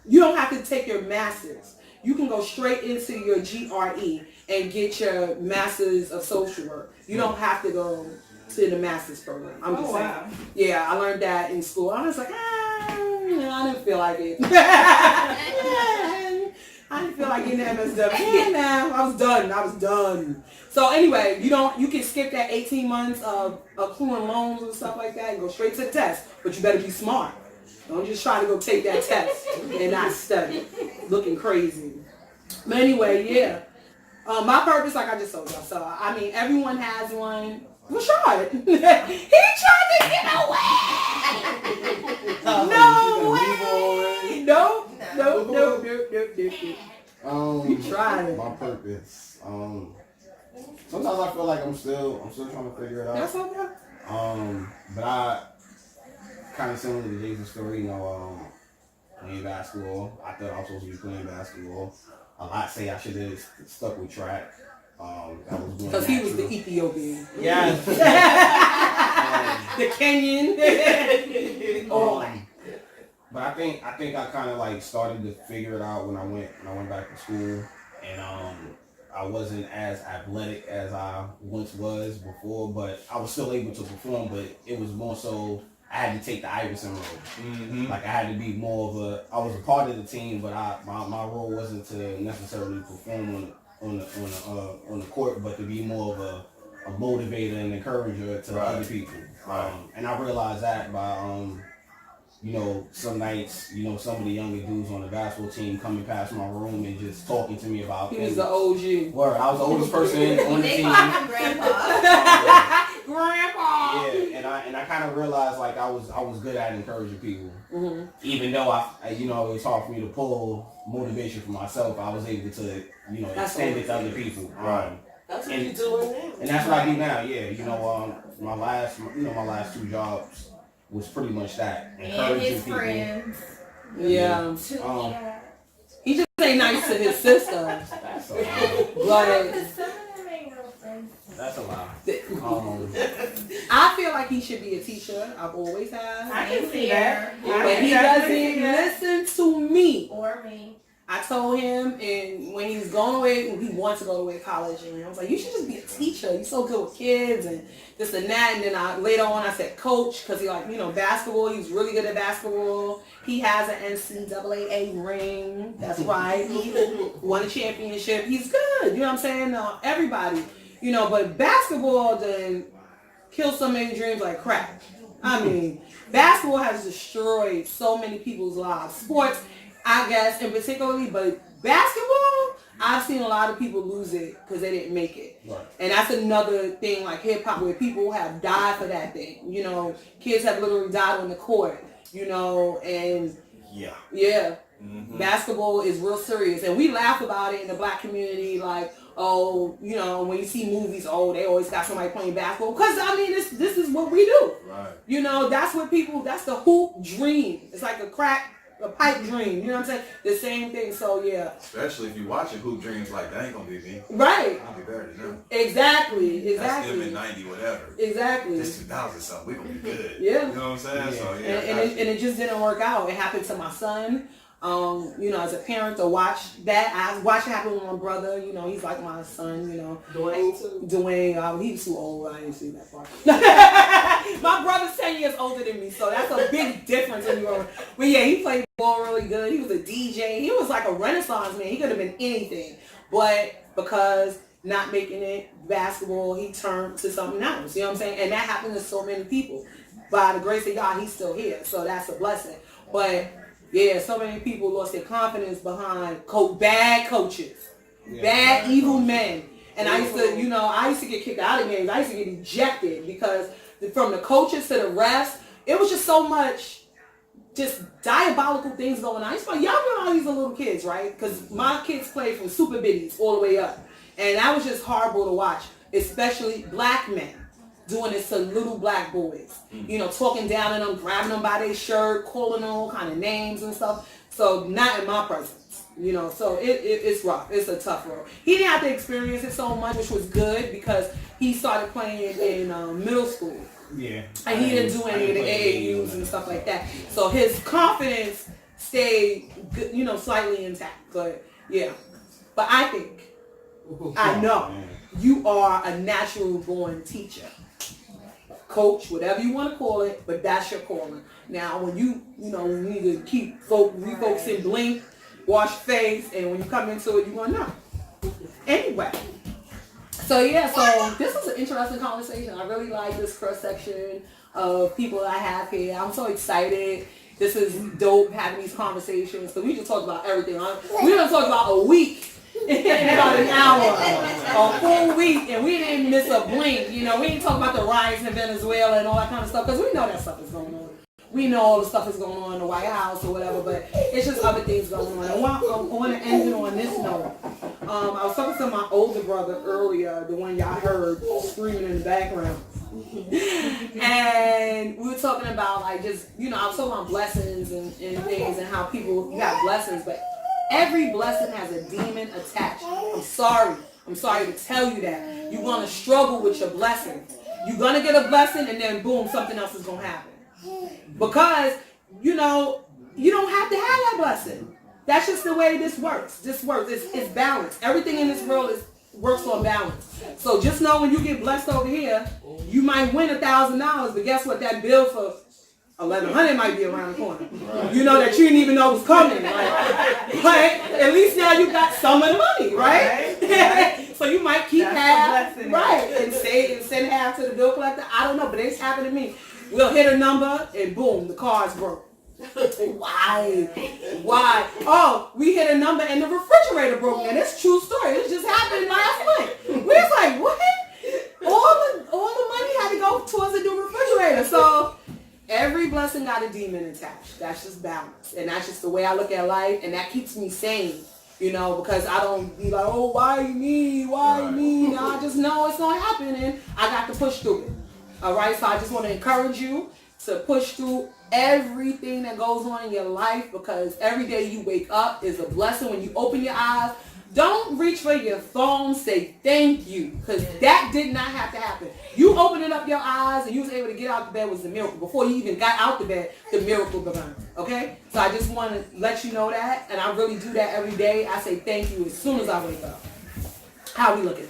you don't have to take your master's. You can go straight into your GRE and get your master's of social work. You don't have to go to the master's program. I'm just saying. Wow. Yeah, I learned that in school. I was like, I didn't feel like it. I didn't feel like getting that messed up. Yeah, man, I was done. So anyway, you can skip that 18 months of accruing loans and stuff like that and go straight to the test. But you better be smart. Don't just try to go take that test and not study. Looking crazy. But anyway, yeah. My purpose, like I just told y'all. So, I mean, everyone has one. Rashad. He tried to get away. No way. Nope. You tried it. My purpose. Sometimes I feel like I'm still trying to figure it out. That's okay. But I kind of similar to Jason's story, playing basketball. I thought I was supposed to be playing basketball. A lot say I should have stuck with track. Because he was the Ethiopian. Yes. The Kenyan. But I think I kind of like started to figure it out when I went back to school, and I wasn't as athletic as I once was before, but I was still able to perform. But it was more so I had to take the Iverson role. Mm-hmm. Like I had to be more of I was a part of the team, but my role wasn't to necessarily perform on the court, but to be more of a motivator and encourager to other people. And I realized that by some nights, some of the younger dudes on the basketball team coming past my room and just talking to me about He was the OG. Word, I was the oldest person on the They team. call him Grandpa. Grandpa. Yeah, and I kind of realized like I was good at encouraging people, even though it was hard for me to pull motivation for myself. I was able to extend it to other people. That's what you're doing now. And that's what I do now. Yeah, my last two jobs was pretty much that, And encouraging his people. friends. Yeah. Yeah. He just ain't nice to his sister. That's a lie. But Because some of them ain't girlfriends. That's a lie. I feel like he should be a teacher. I've always have. I can see that. But he doesn't listen to me. Or me. I told him, and when he was going away, he wanted to go away to college, and I was like, you should just be a teacher. You're so good with kids and this and that. And then later on I said coach, because he basketball. He was really good at basketball. He has an NCAA ring. That's right. He won a championship. He's good. You know what I'm saying? Everybody. But basketball then kills so many dreams like crap. I mean, basketball has destroyed so many people's lives. Sports, I guess, in particularly, but basketball, I've seen a lot of people lose it because they didn't make it. Right. And that's another thing like hip hop where people have died for that thing. Kids have literally died on the court, and Yeah. Yeah. Mm-hmm. Basketball is real serious, and we laugh about it in the black community, like, oh, you know, when you see movies, oh, they always got somebody playing basketball, because I mean, this is what we do. Right. You know, that's what people, that's the hoop dream. It's like a pipe dream. You know what I'm saying? The same thing. So yeah. Especially if you watching hoop dreams, like that ain't gonna be me. Right. I'll be better than them. Exactly. That's them in 90, whatever. Exactly. This 2000 something, we gonna be good. Yeah. You know what I'm saying? Yeah. So yeah. And it just didn't work out. It happened to my son. You know, as a parent to watch that, I watched it happen with my brother. You know, he's like my son. You know, Dwayne too. Dwayne, he's too old. I didn't see that part. My brother's 10 years older than me, so that's a big difference in your. But yeah, he played ball really good. He was a DJ. He was like a renaissance man. He could have been anything, but because not making it basketball, he turned to something else. You know what I'm saying? And that happened to so many people. By the grace of God, he's still here, so that's a blessing. But yeah, so many people lost their confidence behind bad coaches, bad, evil men. And I used to get kicked out of games. I used to get ejected because from the coaches to the refs, it was just so much just diabolical things going on. I used to, y'all know all these little kids, right? Because my kids played from super biddies all the way up. And that was just horrible to watch, especially black men doing this to little black boys. You know, talking down on them, grabbing them by their shirt, calling them all kind of names and stuff. So not in my presence, you know. So it's rough. It's a tough road. He didn't have to experience it so much, which was good because he started playing in middle school. Yeah. And he didn't do any of the AAUs and stuff like that. So his confidence stayed, you know, slightly intact. But yeah. But I think, I know, you are a natural born teacher. Coach, whatever you want to call it, but that's your calling. Now, when you need to keep refocusing, blink, wash face, and when you come into it, you're going to know. Anyway. So yeah, so this was an interesting conversation. I really like this cross section of people I have here. I'm so excited. This is dope having these conversations. So we just talked about everything. We done talked about a week in about an hour, a full week, and we didn't miss a blink. You know, we didn't talk about the riots in Venezuela and all that kind of stuff because we know that stuff is going on. We know all the stuff is going on in the White House or whatever, but it's just other things going on. I want to end it on this note. I was talking to my older brother earlier, the one y'all heard screaming in the background. And we were talking about, like, just, you know, I was talking about blessings and things and how people, you have blessings, but every blessing has a demon attached. I'm sorry to tell you that. You're going to struggle with your blessing. You're going to get a blessing and then boom, something else is going to happen. Because, you know, you don't have to have that blessing. That's just the way this works. It's balanced. Everything in this world works on balance. So just know when you get blessed over here, you might win $1,000, but guess what? That bill for $1,100 might be around the corner. Right. You know, that you didn't even know was coming. Right? But at least now you got some of the money, right? So you might keep half, right, and send half to the bill collector. I don't know, but it's happened to me. We'll hit a number and boom, the car's broke. Why? Oh, we hit a number and the refrigerator broke. And it's a true story. It just happened last month. We was like, what? All the money had to go towards the new refrigerator. So every blessing got a demon attached. That's just balance. And that's just the way I look at life. And that keeps me sane. You know, because I don't be like, oh, why me? Why me? No, I just know it's not happening. I got to push through it. All right, so I just want to encourage you to push through everything that goes on in your life, because every day you wake up is a blessing. When you open your eyes, don't reach for your phone, say thank you, because that did not have to happen. You opening up your eyes and you was able to get out the bed was a miracle. Before you even got out the bed, the miracle began. Okay? So I just want to let you know that, and I really do that every day. I say thank you as soon as I wake up. How we looking?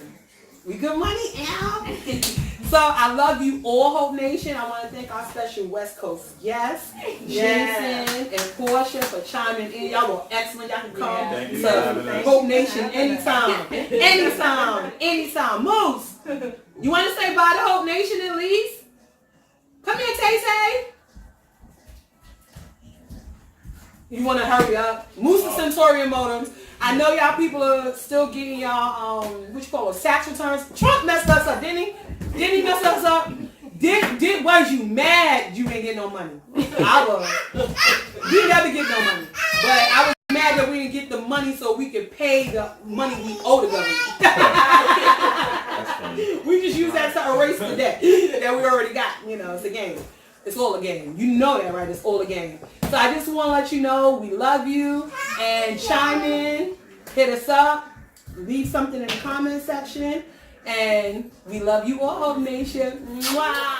We good money, Al? So I love you all, Hope Nation. I want to thank our special West Coast guests, Jason and Portia, for chiming in. Y'all were excellent. Y'all can come to Hope Nation anytime. Anytime. Moose, you want to say bye to Hope Nation at least? Come here, Tay-Tay. You want to hurry up? Moose and Centurion Modems. I know y'all people are still getting y'all, what you call it, tax returns. Trump messed us up, didn't he? Didn't he mess us up? Was you mad you ain't get no money? I was. We never get no money. But I was mad that we didn't get the money so we could pay the money we owe the government. That's funny. We just use that to erase the debt that we already got. You know, it's a game. It's all a game. You know that, right? It's all a game. So I just want to let you know we love you and chime in, hit us up, leave something in the comment section, and we love you all, Nation. Mwah!